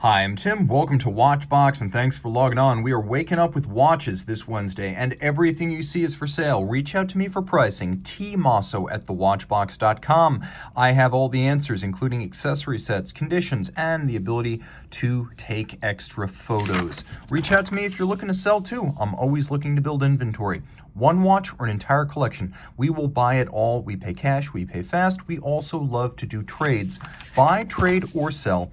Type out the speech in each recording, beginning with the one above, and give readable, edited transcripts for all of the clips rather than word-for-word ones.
Hi, I'm Tim. Welcome to WatchBox, and thanks for logging on. We are waking up with watches this Wednesday, and everything you see is for sale. Reach out to me for pricing, tmosso at thewatchbox.com. I have all the answers, including accessory sets, conditions, and the ability to take extra photos. Reach out to me if you're looking to sell too. I'm always looking to build inventory. One watch or an entire collection. We will buy it all. We pay cash. We pay fast. We also love to do trades. Buy, trade, or sell.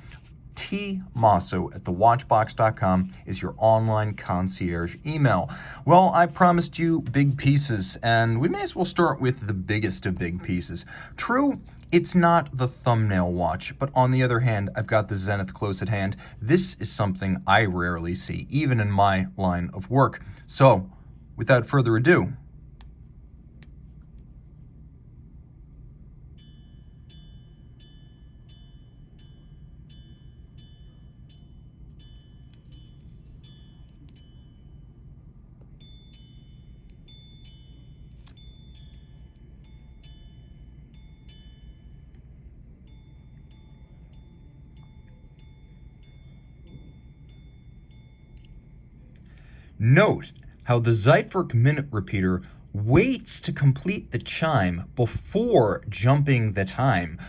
tmosso at thewatchbox.com is your online concierge email. Well, I promised you big pieces, and we may as well start with the biggest of big pieces. True, it's not the thumbnail watch, but on the other hand, I've got the Zenith close at hand. This is something I rarely see, even in my line of work. So, without further ado, note how the Zeitwerk minute repeater waits to complete the chime before jumping the time.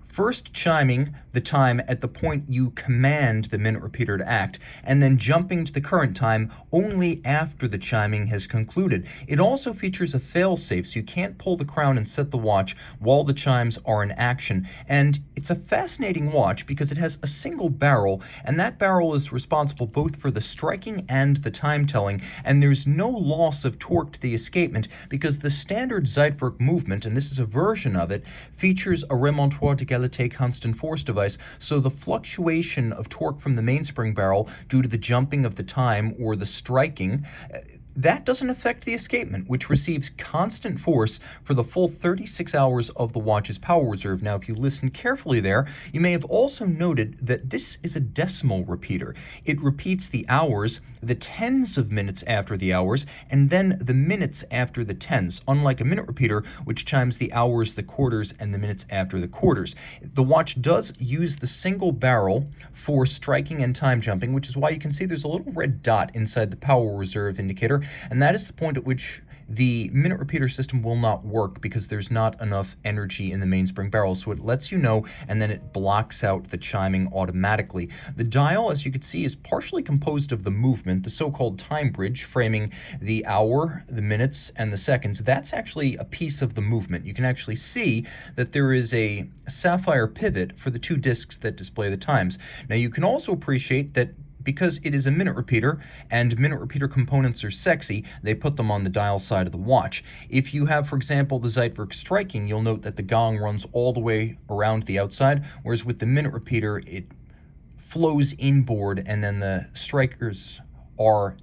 First chiming the time at the point you command the minute repeater to act, and then jumping to the current time only after the chiming has concluded. It also features a fail-safe, so you can't pull the crown and set the watch while the chimes are in action. And it's a fascinating watch because it has a single barrel, and that barrel is responsible both for the striking and the time telling, and there's no loss of torque to the escapement because the standard Zeitwerk movement, and this is a version of it, features a remontoir d'égalité constant force device, so the fluctuation of torque from the mainspring barrel due to the jumping of the time or the striking, that doesn't affect the escapement, which receives constant force for the full 36 hours of the watch's power reserve. Now, if you listen carefully there, you may have also noted that this is a decimal repeater. It repeats the hours, the tens of minutes after the hours, and then the minutes after the tens, unlike a minute repeater, which chimes the hours, the quarters, and the minutes after the quarters. The watch does use the single barrel for striking and time jumping, which is why you can see there's a little red dot inside the power reserve indicator, and that is the point at which the minute repeater system will not work because there's not enough energy in the mainspring barrel, so it lets you know, and then it blocks out the chiming automatically. The dial, as you can see, is partially composed of the movement, the so-called time bridge, framing the hour, the minutes, and the seconds. That's actually a piece of the movement. You can actually see that there is a sapphire pivot for the two discs that display the times. Now, you can also appreciate that because it is a minute repeater, and minute repeater components are sexy, they put them on the dial side of the watch. If you have, for example, the Zeitwerk striking, you'll note that the gong runs all the way around the outside, whereas with the minute repeater, it flows inboard, and then the strikers are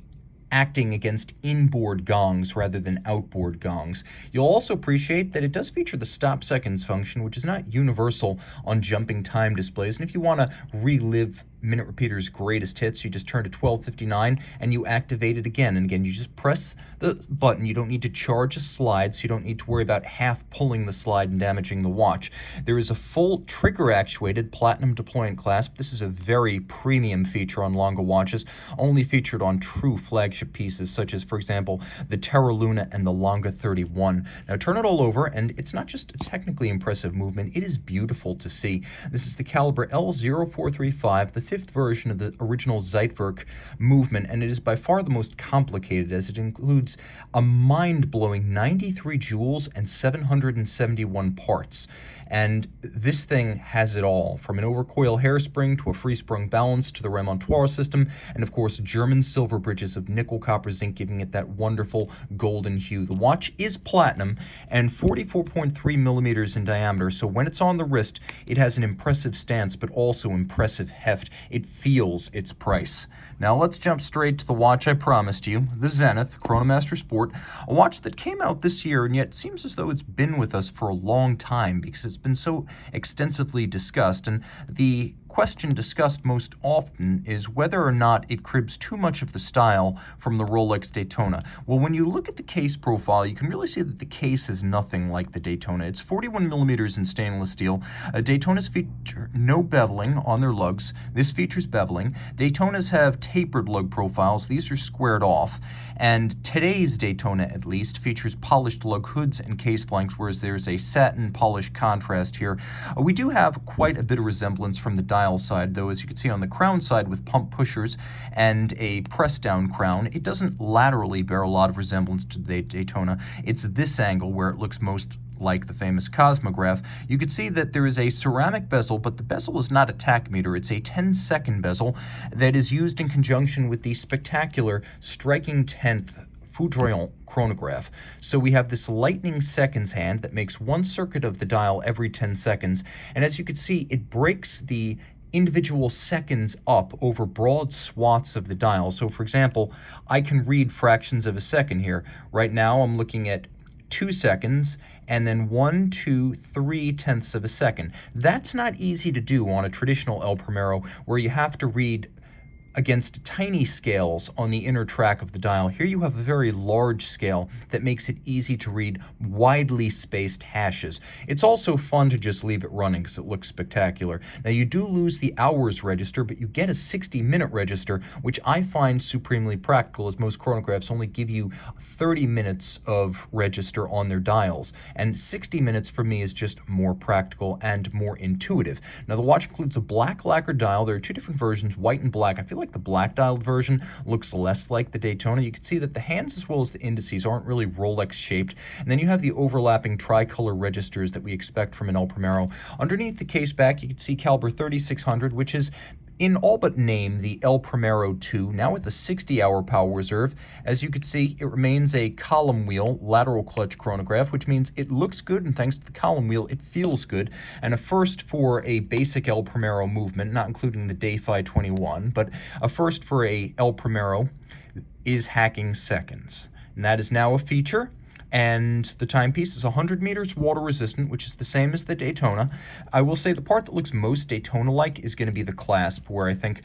acting against inboard gongs rather than outboard gongs. You'll also appreciate that it does feature the stop seconds function, which is not universal on jumping time displays, and if you want to relive minute repeater's greatest hits, you just turn to 1259 and you activate it again and again. You just press the button. You don't need to charge a slide, so you don't need to worry about half pulling the slide and damaging the watch. There is a full trigger actuated platinum deployant clasp. This is a very premium feature on Longa watches, only featured on true flagship pieces such as, for example, the Terra Luna and the Longa 31. Now turn it all over, and it's not just a technically impressive movement, it is beautiful to see. This is the caliber L0435, the fifth version of the original Zeitwerk movement, and it is by far the most complicated as it includes a mind-blowing 93 jewels and 771 parts. And this thing has it all, from an overcoil hairspring to a free-sprung balance to the remontoir system, and of course German silver bridges of nickel, copper, zinc, giving it that wonderful golden hue. The watch is platinum and 44.3 millimeters in diameter, so when it's on the wrist, it has an impressive stance but also impressive heft. It feels its price. Now let's jump straight to the watch I promised you, the Zenith Chronomaster Sport, a watch that came out this year and yet seems as though it's been with us for a long time because it's been so extensively discussed, and the question discussed most often is whether or not it cribs too much of the style from the Rolex Daytona. Well, when you look at the case profile, you can really see that the case is nothing like the Daytona. It's 41 millimeters in stainless steel. Daytonas feature no beveling on their lugs. This features beveling. Daytonas have tapered lug profiles. These are squared off. And today's Daytona, at least, features polished lug hoods and case flanks, whereas there's a satin polish contrast here. We do have quite a bit of resemblance from the dial side, though, as you can see on the crown side with pump pushers and a press-down crown. It doesn't laterally bear a lot of resemblance to the Daytona. It's this angle where it looks most like the famous Cosmograph. You can see that there is a ceramic bezel, but the bezel is not a tachymeter. It's a 10-second bezel that is used in conjunction with the spectacular striking 10th FPJorn chronograph. So we have this lightning seconds hand that makes one circuit of the dial every 10 seconds. And as you can see, it breaks the individual seconds up over broad swaths of the dial. So for example, I can read fractions of a second here. Right now I'm looking at 2 seconds, and then 1, 2, 3 tenths of a second. That's not easy to do on a traditional El Primero, where you have to read against tiny scales on the inner track of the dial. Here you have a very large scale that makes it easy to read widely spaced hashes. It's also fun to just leave it running because it looks spectacular. Now you do lose the hours register, but you get a 60-minute register, which I find supremely practical, as most chronographs only give you 30 minutes of register on their dials. And 60 minutes for me is just more practical and more intuitive. Now the watch includes a black lacquer dial. There are two different versions, white and black. I feel like the black dialed version looks less like the Daytona. You can see that the hands as well as the indices aren't really Rolex shaped. And then you have the overlapping tricolor registers that we expect from an El Primero. Underneath the case back, you can see caliber 3600, which is in all but name the El Primero 2, now with a 60-hour power reserve. As you can see, it remains a column wheel lateral clutch chronograph, which means it looks good, and thanks to the column wheel, it feels good. And a first for a basic El Primero movement, not including the Day 21, but a first for a El Primero is hacking seconds. And that is now a feature. And the timepiece is 100 meters water resistant, which is the same as the Daytona. I will say the part that looks most Daytona-like is going to be the clasp, where I think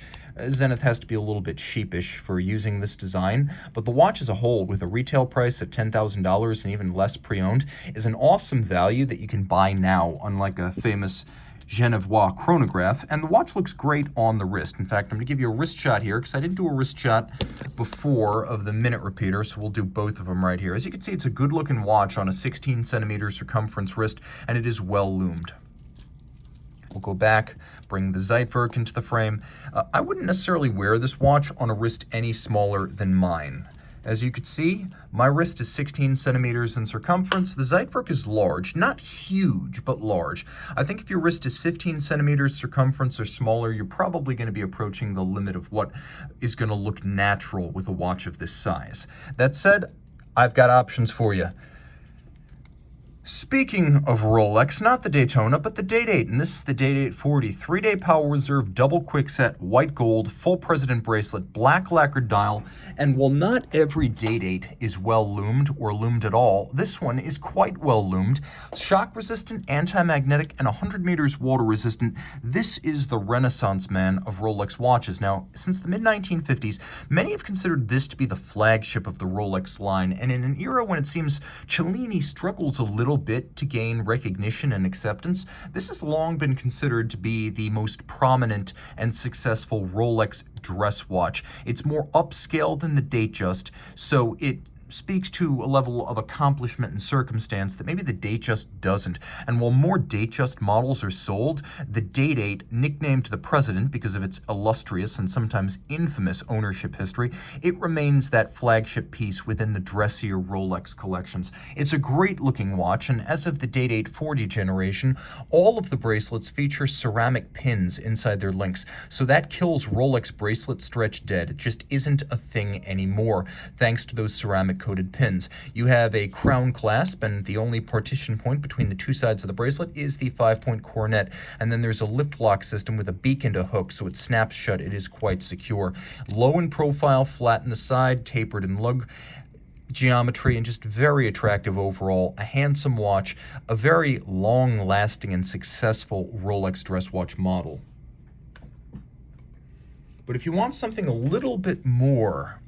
Zenith has to be a little bit sheepish for using this design. But the watch as a whole, with a retail price of $10,000 and even less pre-owned, is an awesome value that you can buy now, unlike a famous Genevois chronograph, and the watch looks great on the wrist. In fact, I'm going to give you a wrist shot here because I didn't do a wrist shot before of the minute repeater, so we'll do both of them right here. As you can see, it's a good looking watch on a 16 centimeter circumference wrist, and it is well loomed. We'll go back, bring the Zeitwerk into the frame. I wouldn't necessarily wear this watch on a wrist any smaller than mine. As you can see, my wrist is 16 centimeters in circumference. The Zeitwerk is large, not huge, but large. I think if your wrist is 15 centimeters circumference or smaller, you're probably going to be approaching the limit of what is going to look natural with a watch of this size. That said, I've got options for you. Speaking of Rolex, not the Daytona, but the DayDate, and this is the DayDate 40, 3-day power reserve, double quickset, white gold, full president bracelet, black lacquered dial, and while not every DayDate is well loomed or loomed at all, this one is quite well loomed, shock resistant, anti-magnetic, and 100 meters water resistant. This is the Renaissance man of Rolex watches. Now, since the mid-1950s, many have considered this to be the flagship of the Rolex line, and in an era when it seems Cellini struggles a little bit to gain recognition and acceptance, this has long been considered to be the most prominent and successful Rolex dress watch. It's more upscale than the Datejust, so it speaks to a level of accomplishment and circumstance that maybe the Datejust doesn't. And while more Datejust models are sold, the DayDate, nicknamed the President because of its illustrious and sometimes infamous ownership history, it remains that flagship piece within the dressier Rolex collections. It's a great looking watch, and as of the DayDate 40 generation, all of the bracelets feature ceramic pins inside their links, so that kills Rolex bracelet stretch dead. It just isn't a thing anymore, thanks to those ceramic coated pins. You have a crown clasp, and the only partition point between the two sides of the bracelet is the 5-point coronet, and then there's a lift lock system with a beak and a hook, so it snaps shut. It is quite secure. Low in profile, flat in the side, tapered in lug geometry, and just very attractive overall. A handsome watch, a very long-lasting and successful Rolex dress watch model. But if you want something a little bit more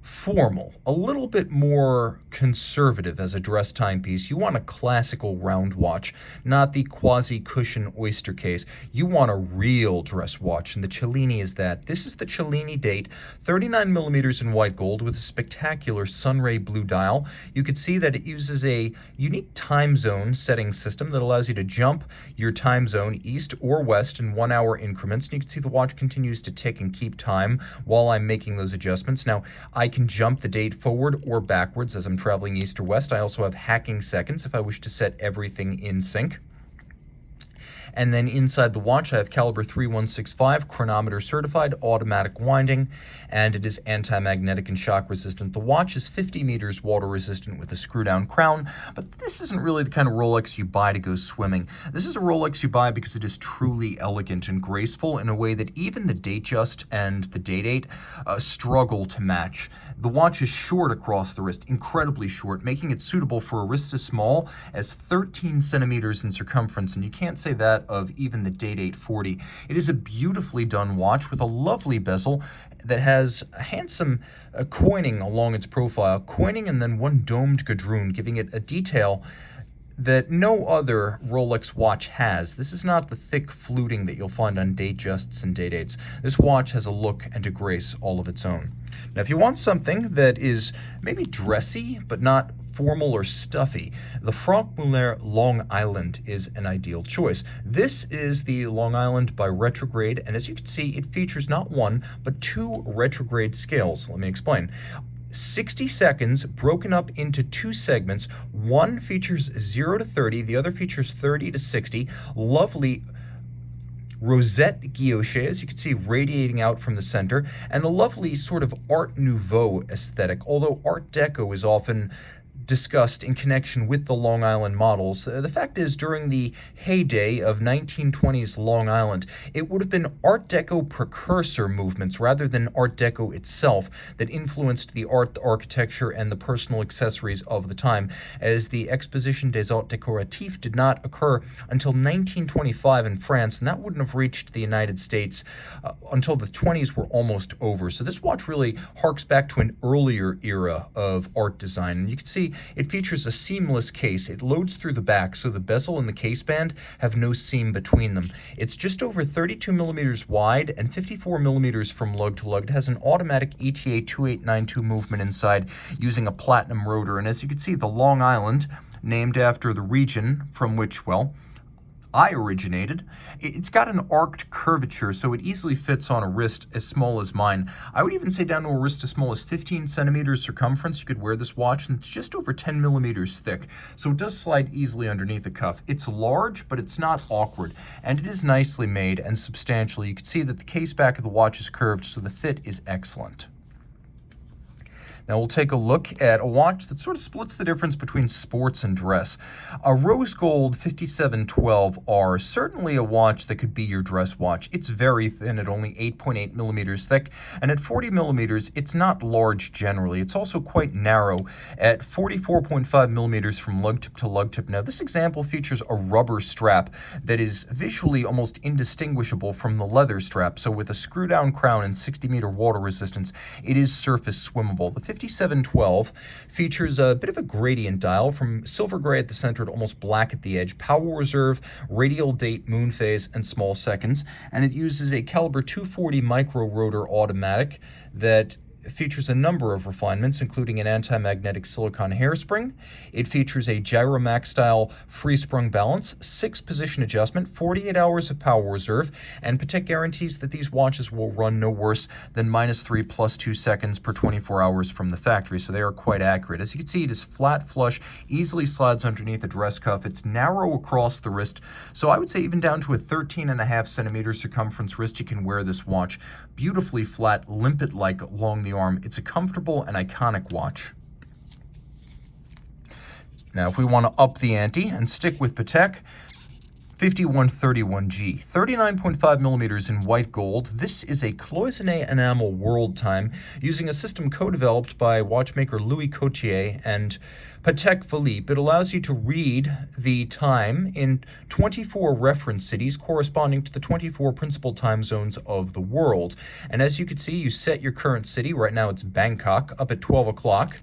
formal, a little bit more conservative as a dress timepiece, you want a classical round watch, not the quasi-cushion oyster case. You want a real dress watch, and the Cellini is that. This is the Cellini Date, 39 millimeters in white gold with a spectacular sunray blue dial. You can see that it uses a unique time zone setting system that allows you to jump your time zone east or west in 1 hour increments, and you can see the watch continues to tick and keep time while I'm making those adjustments. Now, I can jump the date forward or backwards as I'm traveling east or west. I also have hacking seconds if I wish to set everything in sync. And then inside the watch, I have caliber 3165, chronometer certified, automatic winding, and it is anti-magnetic and shock resistant. The watch is 50 meters water resistant with a screw down crown, but this isn't really the kind of Rolex you buy to go swimming. This is a Rolex you buy because it is truly elegant and graceful in a way that even the Datejust and the DayDate struggle to match. The watch is short across the wrist, incredibly short, making it suitable for a wrist as small as 13 centimeters in circumference, and you can't say that of even the DayDate 40. It is a beautifully done watch with a lovely bezel that has a handsome coining along its profile, coining and then one domed gadroon, giving it a detail that no other Rolex watch has. This is not the thick fluting that you'll find on Datejusts and DayDates. This watch has a look and a grace all of its own. Now, if you want something that is maybe dressy, but not formal or stuffy, the Frogmoner Long Island is an ideal choice. This is the Long Island by retrograde, and as you can see, it features not one, but two retrograde scales. Let me explain. 60 seconds broken up into two segments. One features 0 to 30, the other features 30 to 60. Lovely rosette guilloche, as you can see, radiating out from the center, and a lovely sort of Art Nouveau aesthetic, although Art Deco is often discussed in connection with the Long Island models. The fact is, during the heyday of 1920s Long Island, it would have been Art Deco precursor movements rather than Art Deco itself that influenced the art, the architecture, and the personal accessories of the time, as the Exposition des Arts Décoratifs did not occur until 1925 in France, and that wouldn't have reached the United States until the 20s were almost over. So this watch really harks back to an earlier era of art design, and you can see it features a seamless case. It loads through the back, so the bezel and the case band have no seam between them. It's just over 32 millimeters wide and 54 millimeters from lug to lug. It has an automatic ETA 2892 movement inside using a platinum rotor. And as you can see, the Long Island, named after the region from which, well, I originated, it's got an arced curvature, so it easily fits on a wrist as small as mine. I would even say down to a wrist as small as 15 centimeters circumference. You could wear this watch, and it's just over 10 millimeters thick, so it does slide easily underneath the cuff. It's large, but it's not awkward, and it is nicely made and substantial. You can see that the case back of the watch is curved, so the fit is excellent. Now we'll take a look at a watch that sort of splits the difference between sports and dress. A rose gold 5712R, certainly a watch that could be your dress watch. It's very thin at only 8.8 millimeters thick, and at 40 millimeters, it's not large generally. It's also quite narrow at 44.5 millimeters from lug tip to lug tip. Now this example features a rubber strap that is visually almost indistinguishable from the leather strap. So with a screw down crown and 60-meter water resistance, it is surface swimmable. The 5712 features a bit of a gradient dial from silver gray at the center to almost black at the edge, power reserve, radial date, moon phase, and small seconds. And it uses a caliber 240 micro rotor automatic that features a number of refinements, including an anti-magnetic silicone hairspring. It features a Gyromax style free-sprung balance, 6-position adjustment, 48 hours of power reserve, and Patek guarantees that these watches will run no worse than -3 + 2 seconds per 24 hours from the factory, so they are quite accurate. As you can see, it is flat flush, easily slides underneath the dress cuff. It's narrow across the wrist, so I would say even down to a 13.5 centimeter circumference wrist, you can wear this watch. Beautifully flat, limpet-like along the arm. It's a comfortable and iconic watch. Now, if we want to up the ante and stick with Patek, 5131G, 39.5 millimeters in white gold. This is a cloisonné enamel world time using a system co-developed by watchmaker Louis Cotier and Patek Philippe. It allows you to read the time in 24 reference cities corresponding to the 24 principal time zones of the world. And as you can see, you set your current city. Right now it's Bangkok, up at 12 o'clock.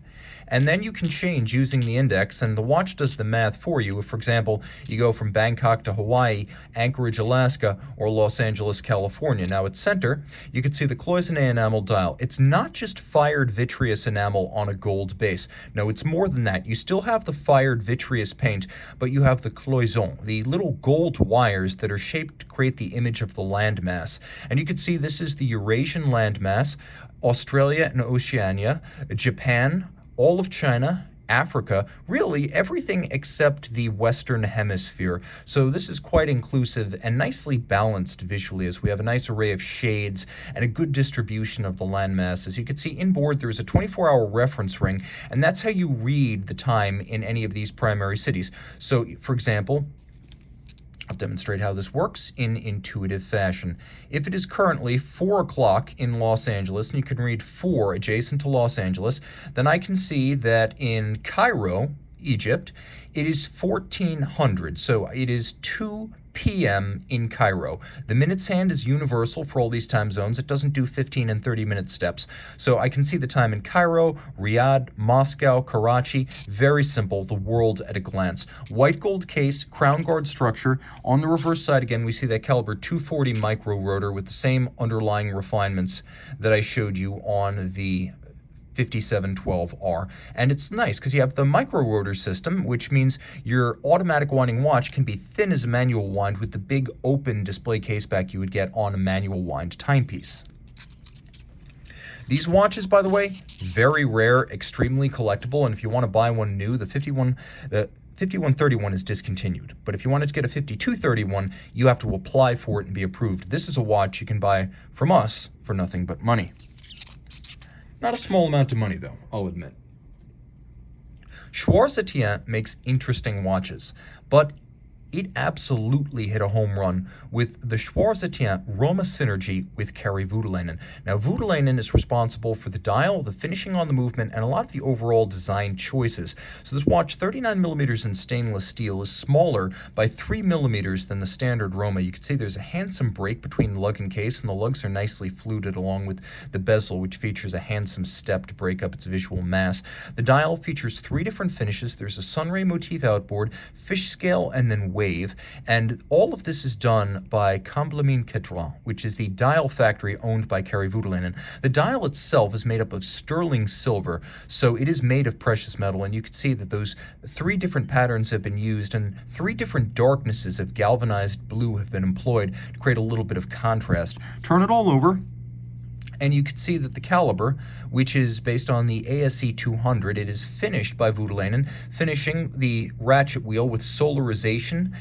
And then you can change using the index, and the watch does the math for you. If, for example, you go from Bangkok to Hawaii, Anchorage, Alaska, or Los Angeles, California. Now at center, you can see the cloisonné enamel dial. It's not just fired vitreous enamel on a gold base. No, it's more than that. You still have the fired vitreous paint, but you have the cloison, the little gold wires that are shaped to create the image of the landmass. And you can see this is the Eurasian landmass, Australia and Oceania, Japan, all of China, Africa, really everything except the Western Hemisphere. So this is quite inclusive and nicely balanced visually, as we have a nice array of shades and a good distribution of the landmass. As you can see inboard, there's a 24-hour reference ring, and that's how you read the time in any of these primary cities. So, for example, I'll demonstrate how this works in intuitive fashion. If it is currently 4 o'clock in Los Angeles, and you can read 4 adjacent to Los Angeles, then I can see that in Cairo, Egypt, it is 1400. So it is 2 p.m. in Cairo. The minutes hand is universal for all these time zones. It doesn't do 15 and 30-minute steps. So I can see the time in Cairo, Riyadh, Moscow, Karachi. Very simple, the world at a glance. White gold case, crown guard structure. On the reverse side, again, we see that caliber 240 micro rotor with the same underlying refinements that I showed you on the 5712R. And it's nice because you have the micro rotor system, which means your automatic winding watch can be thin as a manual wind with the big open display case back you would get on a manual wind timepiece. These watches, by the way, very rare, extremely collectible, and if you want to buy one new, the 5131 is discontinued. But if you wanted to get a 5231, you have to apply for it and be approved. This is a watch you can buy from us for nothing but money. Not a small amount of money, though, I'll admit. Schwarz-Etienne makes interesting watches, but it absolutely hit a home run with the Schwarz-Etienne Roma synergy with Kari Voutilainen. Now, Voutilainen is responsible for the dial, the finishing on the movement, and a lot of the overall design choices. So this watch, 39 millimeters in stainless steel, is smaller by 3 millimeters than the standard Roma. You can see there's a handsome break between lug and case, and the lugs are nicely fluted along with the bezel, which features a handsome step to break up its visual mass. The dial features 3 different finishes. There's a sunray motif outboard, fish scale, and then wave. And all of this is done by Comblamin Quetron, which is the dial factory owned by Kari Voutilainen. The dial itself is made up of sterling silver, so it is made of precious metal, and you can see that those 3 different patterns have been used, and 3 different darknesses of galvanized blue have been employed to create a little bit of contrast. Turn it all over, and you can see that the caliber, which is based on the ASE 200, it is finished by Voutilainen, finishing the ratchet wheel with solarization,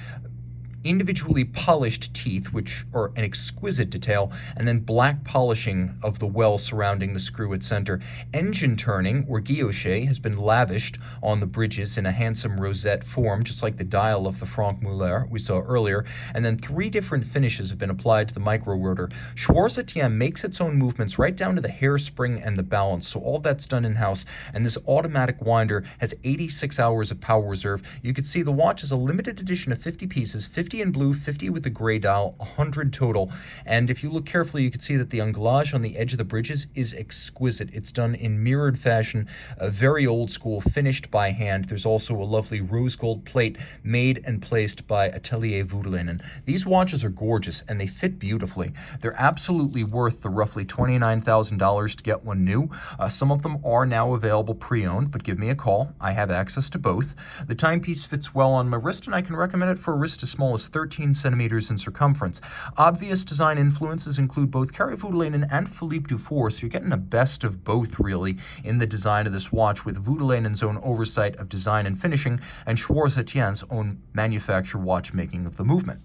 individually polished teeth, which are an exquisite detail, and then black polishing of the well surrounding the screw at center. Engine turning, or guilloche, has been lavished on the bridges in a handsome rosette form, just like the dial of the Frogmoner we saw earlier, and then 3 different finishes have been applied to the micro rotor. Schwarz-Etienne makes its own movements right down to the hairspring and the balance, so all that's done in-house, and this automatic winder has 86 hours of power reserve. You can see the watch is a limited edition of 50 pieces, 50 in blue, 50 with the gray dial, 100 total. And if you look carefully, you can see that the anglage on the edge of the bridges is exquisite. It's done in mirrored fashion, a very old school, finished by hand. There's also a lovely rose gold plate made and placed by Atelier Voutilainen. These watches are gorgeous and they fit beautifully. They're absolutely worth the roughly $29,000 to get one new. Some of them are now available pre-owned, but give me a call. I have access to both. The timepiece fits well on my wrist, and I can recommend it for a wrist as small as 13 centimeters in circumference. Obvious design influences include both Kari Voutilainen and Philippe Dufour, so you're getting the best of both, really, in the design of this watch, with Voutilainen's own oversight of design and finishing, and Schwarz-Etienne's own manufacture watchmaking of the movement.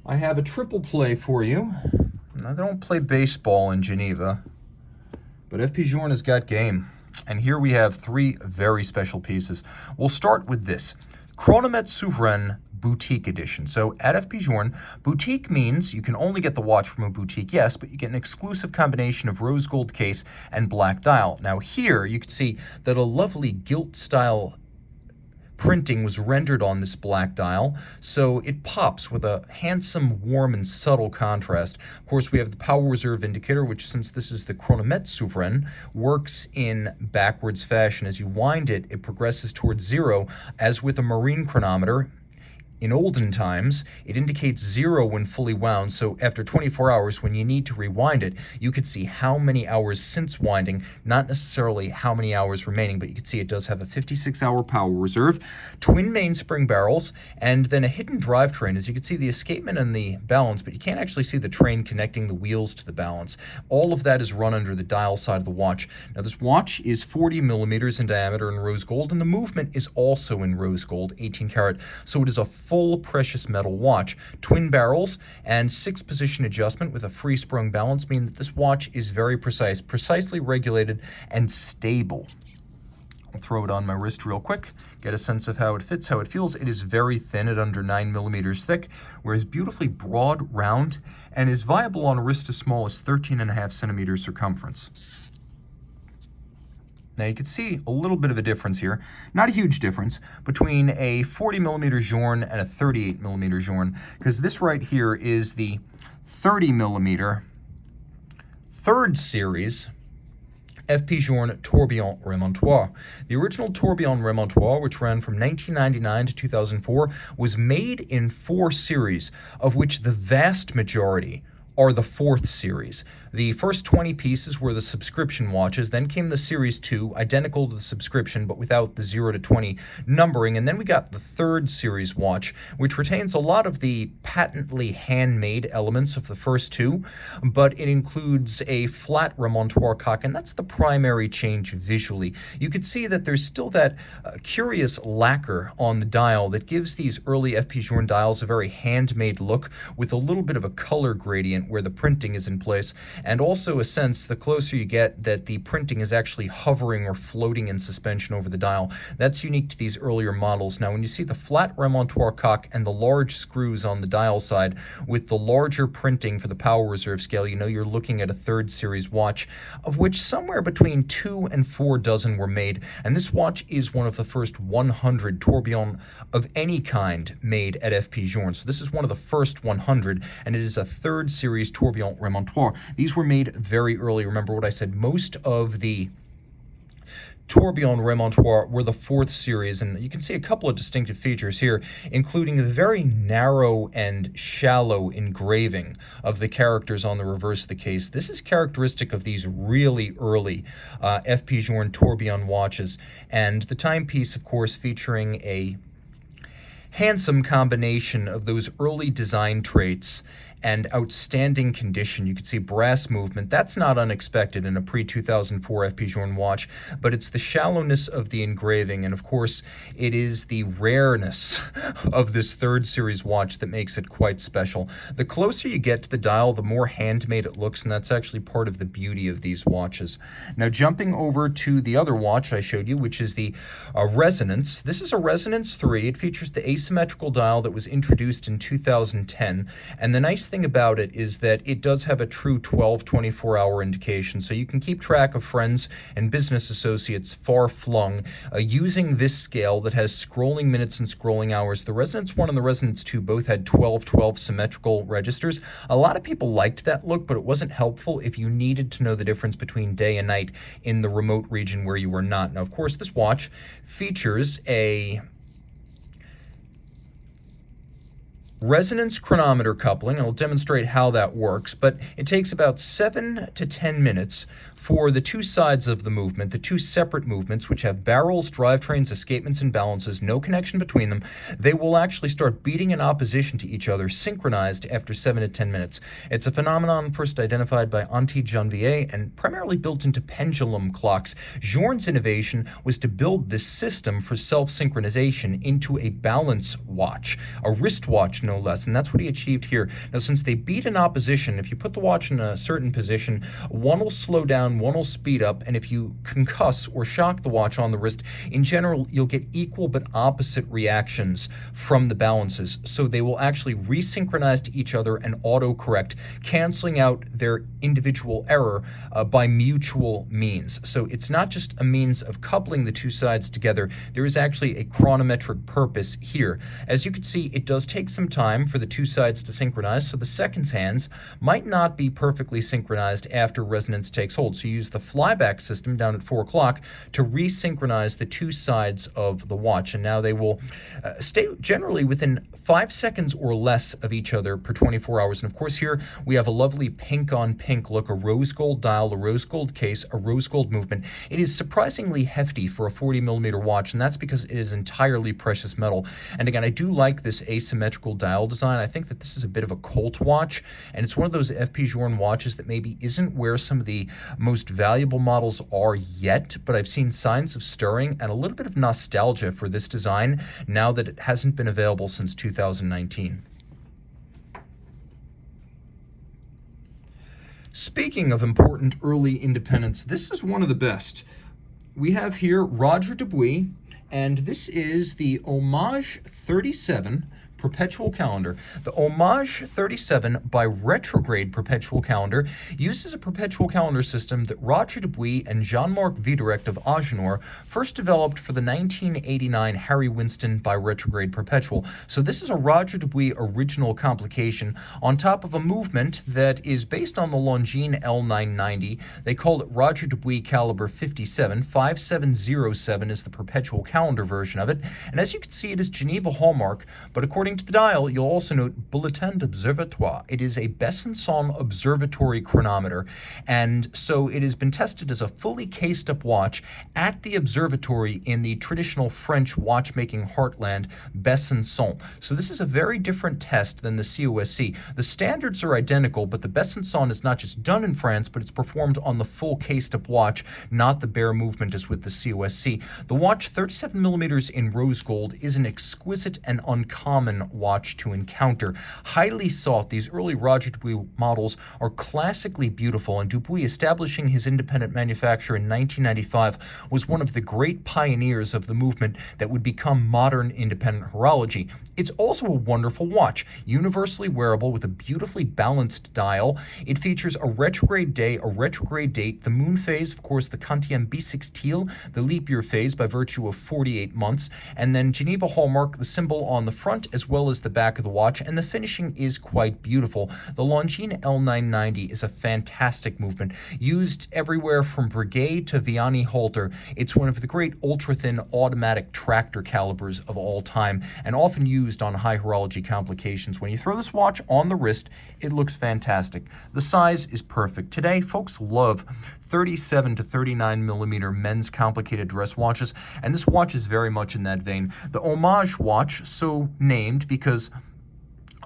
I have a triple play for you. Now, they don't play baseball in Geneva, but FPJorn has got game. And here we have three very special pieces. We'll start with this Chronomètre Souverain Boutique Edition. So at FPJorn, boutique means you can only get the watch from a boutique, yes, but you get an exclusive combination of rose gold case and black dial. Now here you can see that a lovely gilt style printing was rendered on this black dial, so it pops with a handsome, warm, and subtle contrast. Of course, we have the power reserve indicator, which, since this is the Chronomètre Souverain, works in backwards fashion. As you wind it, it progresses towards 0, as with a marine chronometer. In olden times, it indicates 0 when fully wound, so after 24 hours, when you need to rewind it, you could see how many hours since winding, not necessarily how many hours remaining, but you can see it does have a 56-hour power reserve, twin mainspring barrels, and then a hidden drivetrain. As you can see, the escapement and the balance, but you can't actually see the train connecting the wheels to the balance. All of that is run under the dial side of the watch. Now, this watch is 40 millimeters in diameter in rose gold, and the movement is also in rose gold, 18 karat, so it is a full precious metal watch. Twin barrels and 6-position adjustment with a free sprung balance mean that this watch is very precise, precisely regulated, and stable. I'll throw it on my wrist real quick, get a sense of how it fits, how it feels. It is very thin at under 9 millimeters thick, whereas beautifully broad, round, and is viable on a wrist as small as 13.5 centimeters circumference. Now you can see a little bit of a difference here, not a huge difference, between a 40 millimeter Jorn and a 38 millimeter Jorn, because this right here is the 30 millimeter 3rd series FPJorn Tourbillon Remontoir. The original Tourbillon Remontoir, which ran from 1999 to 2004, was made in 4 series, of which the vast majority are the 4th series. The first 20 pieces were the subscription watches, then came the Series 2, identical to the subscription but without the 0 to 20 numbering, and then we got the 3rd series watch, which retains a lot of the patently handmade elements of the first 2, but it includes a flat remontoir cock, and that's the primary change visually. You can see that there's still that curious lacquer on the dial that gives these early FPJorn dials a very handmade look with a little bit of a color gradient where the printing is in place, and also a sense, the closer you get, that the printing is actually hovering or floating in suspension over the dial. That's unique to these earlier models. Now, when you see the flat remontoir cock and the large screws on the dial side with the larger printing for the power reserve scale, you know you're looking at a 3rd series watch, of which somewhere between 2 and 4 dozen were made, and this watch is one of the first 100 tourbillon of any kind made at FPJorn. So this is one of the first 100, and it is a 3rd series tourbillon remontoir. These were made very early. Remember what I said, most of the tourbillon remontoir were the 4th series, and you can see a couple of distinctive features here, including the very narrow and shallow engraving of the characters on the reverse of the case. This is characteristic of these really early FPJorn tourbillon watches, and the timepiece, of course, featuring a handsome combination of those early design traits and outstanding condition. You can see brass movement. That's not unexpected in a pre-2004 FPJorn watch, but it's the shallowness of the engraving, and of course it is the rareness of this 3rd series watch that makes it quite special. The closer you get to the dial, the more handmade it looks, and that's actually part of the beauty of these watches. Now, jumping over to the other watch I showed you, which is the Resonance. This is a Resonance 3. It features the asymmetrical dial that was introduced in 2010, and the nice thing about it is that it does have a true 24-hour indication, so you can keep track of friends and business associates far-flung using this scale that has scrolling minutes and scrolling hours. The Resonance 1 and the Resonance 2 both had 12-12 symmetrical registers. A lot of people liked that look, but it wasn't helpful if you needed to know the difference between day and night in the remote region where you were not. Now, of course, this watch features a resonance chronometer coupling, and I'll demonstrate how that works, but it takes about 7 to 10 minutes for the 2 sides of the movement, the 2 separate movements, which have barrels, drivetrains, escapements, and balances, no connection between them. They will actually start beating in opposition to each other, synchronized after 7 to 10 minutes. It's a phenomenon first identified by Antti Janvier and primarily built into pendulum clocks. Jorn's innovation was to build this system for self-synchronization into a balance watch, a wristwatch no less, and that's what he achieved here. Now, since they beat in opposition, if you put the watch in a certain position, one will slow down down, one will speed up, and if you concuss or shock the watch on the wrist, in general, you'll get equal but opposite reactions from the balances. So they will actually resynchronize to each other and autocorrect, canceling out their individual error by mutual means. So it's not just a means of coupling the two sides together, there is actually a chronometric purpose here. As you can see, it does take some time for the two sides to synchronize, so the seconds hands might not be perfectly synchronized after resonance takes hold. So you use the flyback system down at 4 o'clock to resynchronize the two sides of the watch, and now they will stay generally within 5 seconds or less of each other per 24 hours. And of course here we have a lovely pink on pink look, a rose gold dial, a rose gold case, a rose gold movement. It is surprisingly hefty for a 40mm watch, and that's because it is entirely precious metal. And again, I do like this asymmetrical dial design. I think that this is a bit of a Colt watch, and it's one of those FPJorn watches that maybe isn't where some of the most valuable models are yet, but I've seen signs of stirring and a little bit of nostalgia for this design now that it hasn't been available since 2019. Speaking of important early independents, this is one of the best. We have here Roger Dubois, and this is the Homage 37 Perpetual Calendar. The Homage 37 by Retrograde Perpetual Calendar uses a perpetual calendar system that Roger Dubois and Jean-Marc Viderecht of Agenor first developed for the 1989 Harry Winston by Retrograde Perpetual. So this is a Roger Dubois original complication on top of a movement that is based on the Longines L990. They called it Roger Dubois Caliber 57. 5707 is the perpetual calendar version of it. And as you can see, it is Geneva hallmark, but according to the dial, you'll also note Bulletin d'Observatoire. It is a Besançon observatory chronometer, and so it has been tested as a fully cased up watch at the observatory in the traditional French watchmaking heartland, Besançon. So this is a very different test than the COSC. The standards are identical, but the Besançon is not just done in France, but it's performed on the full cased up watch, not the bare movement as with the COSC. The watch, 37mm in rose gold, is an exquisite and uncommon watch to encounter. Highly sought, these early Roger Dubois models are classically beautiful, and Dubois, establishing his independent manufacture in 1995, was one of the great pioneers of the movement that would become modern independent horology. It's also a wonderful watch, universally wearable with a beautifully balanced dial. It features a retrograde day, a retrograde date, the moon phase, of course, the quantième bissextile, the leap year phase by virtue of 48 months, and then Geneva hallmark, the symbol on the front as well as the back of the watch, and the finishing is quite beautiful. The Longines L990 is a fantastic movement, used everywhere from Breguet to Vianney Halter. It's one of the great ultra-thin automatic tractor calibers of all time, and often used on high horology complications. When you throw this watch on the wrist, it looks fantastic. The size is perfect. Today, folks love 37 to 39mm men's complicated dress watches, and this watch is very much in that vein. The Homage watch, so named because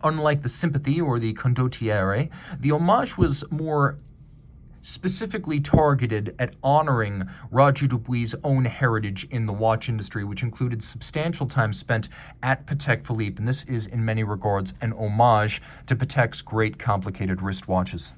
unlike the Sympathy or the Condottiere, the Homage was more specifically targeted at honoring Roger Dubois' own heritage in the watch industry, which included substantial time spent at Patek Philippe, and this is in many regards an homage to Patek's great complicated wristwatches.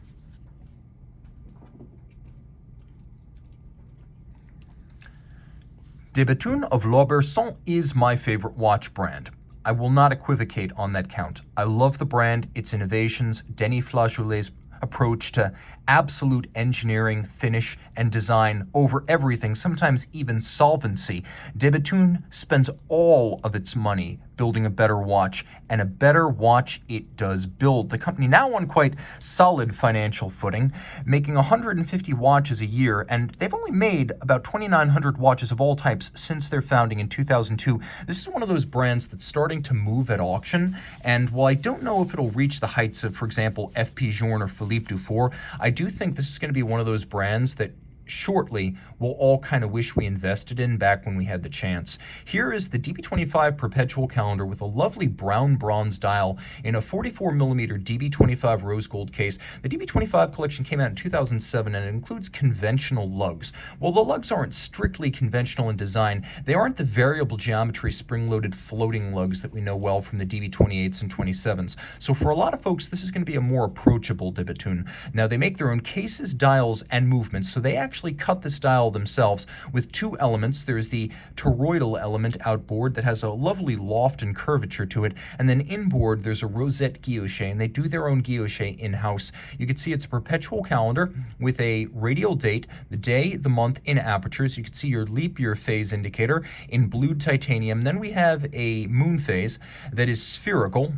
Dubois of Lausanne is my favorite watch brand. I will not equivocate on that count. I love the brand, its innovations, Denis Flageolet's approach to absolute engineering, finish, and design over everything, sometimes even solvency. Dubois spends all of its money building a better watch, and a better watch it does build. The company now on quite solid financial footing, making 150 watches a year, and they've only made about 2,900 watches of all types since their founding in 2002. This is one of those brands that's starting to move at auction, and while I don't know if it'll reach the heights of, for example, FPJorn or Philippe Dufour, I do think this is going to be one of those brands that shortly we'll all kind of wish we invested in back when we had the chance. Here is the DB25 perpetual calendar with a lovely brown bronze dial in a 44mm DB25 rose gold case. The DB25 collection came out in 2007 and it includes conventional lugs. While the lugs aren't strictly conventional in design, they aren't the variable geometry spring-loaded floating lugs that we know well from the DB28s and 27s. So for a lot of folks, this is going to be a more approachable Daytona. Now they make their own cases, dials, and movements, so they actually cut this dial themselves with two elements. There's the toroidal element outboard that has a lovely loft and curvature to it, and then inboard there's a rosette guilloche, and they do their own guilloche in-house. You can see it's a perpetual calendar with a radial date, the day, the month in apertures. You can see your leap year phase indicator in blued titanium. Then we have a moon phase that is spherical,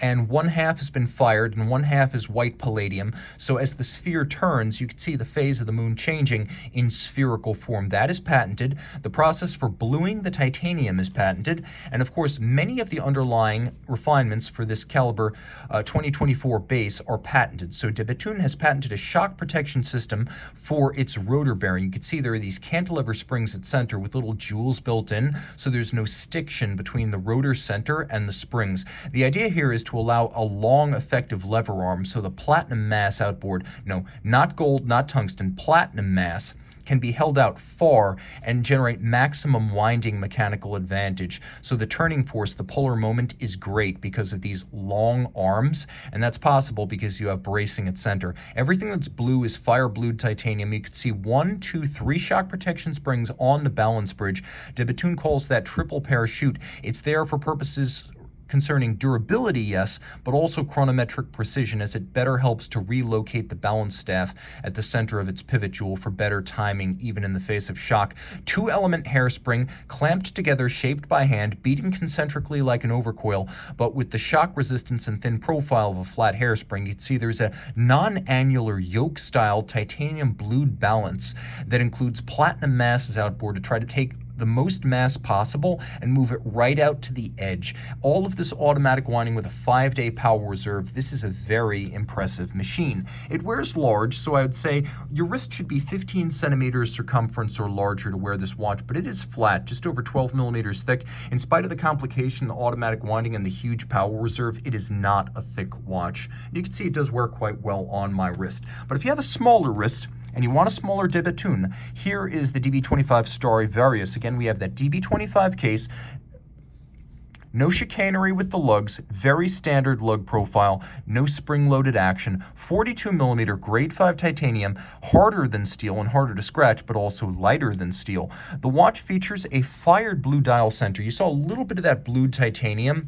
and one half has been fired and one half is white palladium. So as the sphere turns, you can see the phase of the moon changing in spherical form. That is patented. The process for bluing the titanium is patented. And of course, many of the underlying refinements for this caliber 2024 base are patented. So Daytona has patented a shock protection system for its rotor bearing. You can see there are these cantilever springs at center with little jewels built in, so there's no stiction between the rotor center and the springs. The idea here is to allow a long effective lever arm, so the platinum mass outboard, no, not gold, not tungsten, platinum mass, can be held out far and generate maximum winding mechanical advantage. So the turning force, the polar moment, is great because of these long arms, and that's possible because you have bracing at center. Everything that's blue is fire blued titanium. You can see 1, 2, 3 shock protection springs on the balance bridge. Daytona calls that triple parachute. It's there for purposes concerning durability, yes, but also chronometric precision, as it better helps to relocate the balance staff at the center of its pivot jewel for better timing even in the face of shock. 2-element hairspring clamped together, shaped by hand, beating concentrically like an overcoil, but with the shock resistance and thin profile of a flat hairspring. You can see there's a non-annular yoke-style titanium blued balance that includes platinum masses outboard to try to take the most mass possible and move it right out to the edge. All of this automatic winding with a 5-day power reserve. This is a very impressive machine. It wears large, so I would say your wrist should be 15 centimeters circumference or larger to wear this watch, but it is flat, just over 12 millimeters thick. In spite of the complication, the automatic winding, and the huge power reserve, it is not a thick watch. You can see it does wear quite well on my wrist. But if you have a smaller wrist, and you want a smaller Daytona, here is the DB25 Stradivarius. Again, we have that DB25 case. No chicanery with the lugs, very standard lug profile, no spring-loaded action, 42mm grade 5 titanium, harder than steel and harder to scratch, but also lighter than steel. The watch features a fired blue dial center. You saw a little bit of that blued titanium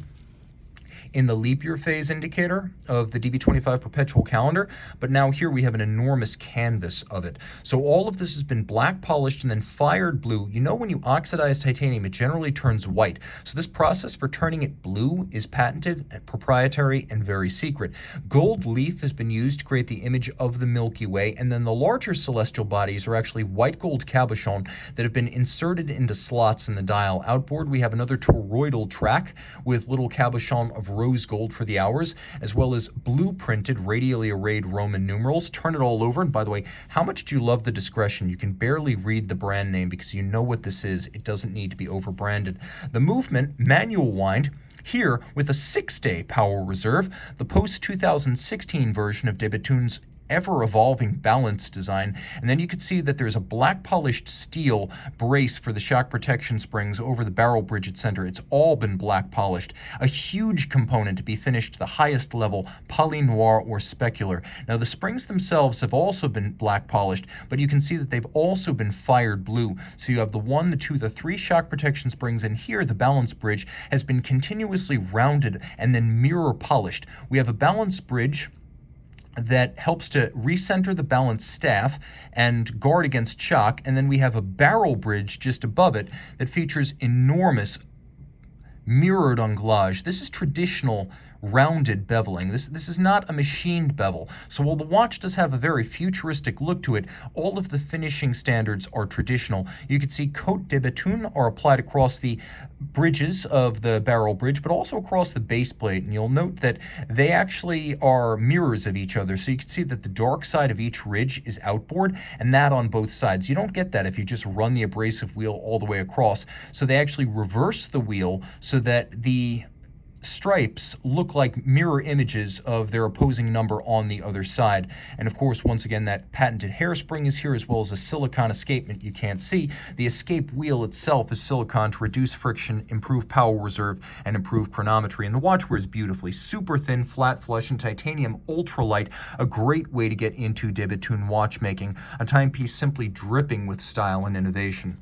in the leap year phase indicator of the DB25 perpetual calendar, but now here we have an enormous canvas of it. So all of this has been black polished and then fired blue. You know, when you oxidize titanium, it generally turns white. So this process for turning it blue is patented, and proprietary, and very secret. Gold leaf has been used to create the image of the Milky Way, and then the larger celestial bodies are actually white gold cabochon that have been inserted into slots in the dial. Outboard, we have another toroidal track with little cabochon of rose gold for the hours, as well as blue-printed, radially arrayed Roman numerals. Turn it all over, and by the way, how much do you love the discretion? You can barely read the brand name because you know what this is. It doesn't need to be over-branded. The movement, manual wind, here with a 6-day power reserve, the post-2016 version of Daytona's ever-evolving balance design. And then you can see that there's a black polished steel brace for the shock protection springs over the barrel bridge at center. It's all been black polished. A huge component to be finished to the highest level, poly noir or specular. Now the springs themselves have also been black polished, but you can see that they've also been fired blue. So you have the 1, the 2, the 3 shock protection springs, and here the balance bridge has been continuously rounded and then mirror polished. We have a balance bridge that helps to recenter the balance staff and guard against shock, and then we have a barrel bridge just above it that features enormous mirrored anglage. This is traditional rounded beveling. This is not a machined bevel. So while the watch does have a very futuristic look to it, all of the finishing standards are traditional. You can see cote de béton are applied across the bridges of the barrel bridge, but also across the base plate. And you'll note that they actually are mirrors of each other. So you can see that the dark side of each ridge is outboard, and that on both sides. You don't get that if you just run the abrasive wheel all the way across. So they actually reverse the wheel so that the stripes look like mirror images of their opposing number on the other side. And of course, once again, that patented hairspring is here, as well as a silicone escapement you can't see. The escape wheel itself is silicone to reduce friction, improve power reserve, and improve chronometry. And the watch wears beautifully. Super thin, flat flush, and titanium ultralight, a great way to get into de béton watchmaking. A timepiece simply dripping with style and innovation.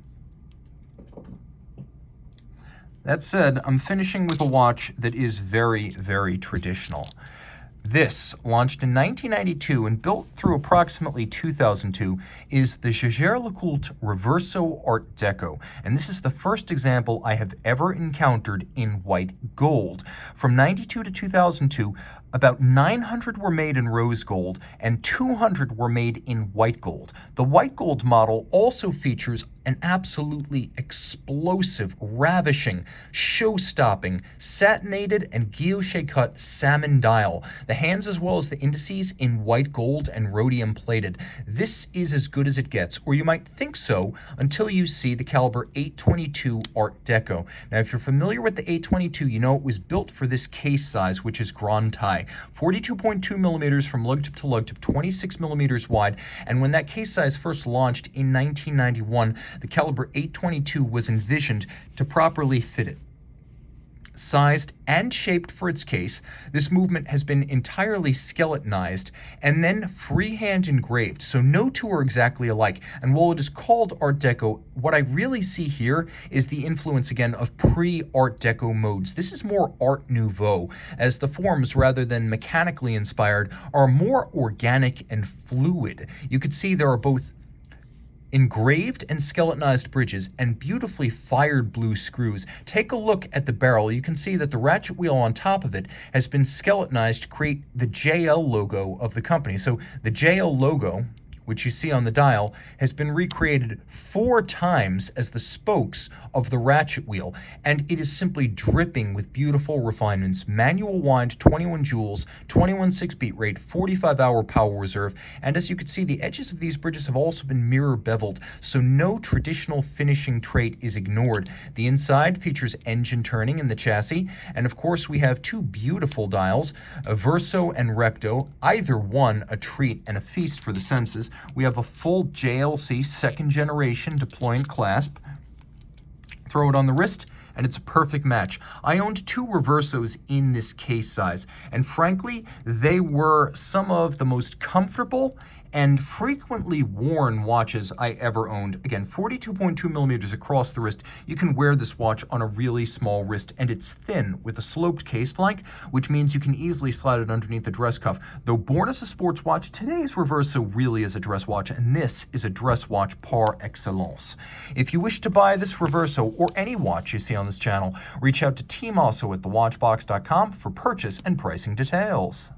That said, I'm finishing with a watch that is very, very traditional. This, launched in 1992 and built through approximately 2002, is the JaegerLeCoultre Reverso Art Deco, and this is the first example I have ever encountered in white gold. From 92 to 2002, about 900 were made in rose gold and 200 were made in white gold. The white gold model also features an absolutely explosive, ravishing, show-stopping, satinated and guilloche-cut salmon dial. The hands as well as the indices in white gold and rhodium plated. This is as good as it gets, or you might think so until you see the caliber 822 Art Deco. Now, if you're familiar with the 822, you know it was built for this case size, which is Grand Taille. 42.2 millimeters from lug tip to lug tip, 26 millimeters wide. And when that case size first launched in 1991, the caliber 822 was envisioned to properly fit it. Sized and shaped for its case, this movement has been entirely skeletonized and then freehand engraved, so no two are exactly alike. And while it is called Art Deco, what I really see here is the influence again of pre-Art Deco modes. This is more Art Nouveau, as the forms, rather than mechanically inspired, are more organic and fluid. You can see there are both engraved and skeletonized bridges and beautifully fired blue screws. Take a look at the barrel. You can see that the ratchet wheel on top of it has been skeletonized to create the JL logo of the company. So the JL logo, which you see on the dial, has been recreated 4 times as the spokes of the ratchet wheel, and it is simply dripping with beautiful refinements. Manual wind, 21 joules, 21.6 beat rate, 45-hour power reserve, and as you can see, the edges of these bridges have also been mirror beveled, so no traditional finishing trait is ignored. The inside features engine turning in the chassis, and of course we have 2 beautiful dials, a verso and recto, either one a treat and a feast for the senses. We have a full JLC second generation deploying clasp. Throw it on the wrist, and it's a perfect match. I owned 2 Reversos in this case size, and frankly, they were some of the most comfortable and frequently worn watches I ever owned. Again, 42.2 millimeters across the wrist. You can wear this watch on a really small wrist, and it's thin with a sloped case flank, which means you can easily slide it underneath the dress cuff. Though born as a sports watch, today's Reverso really is a dress watch, and this is a dress watch par excellence. If you wish to buy this Reverso or any watch you see on this channel, reach out to tmosso at thewatchbox.com for purchase and pricing details.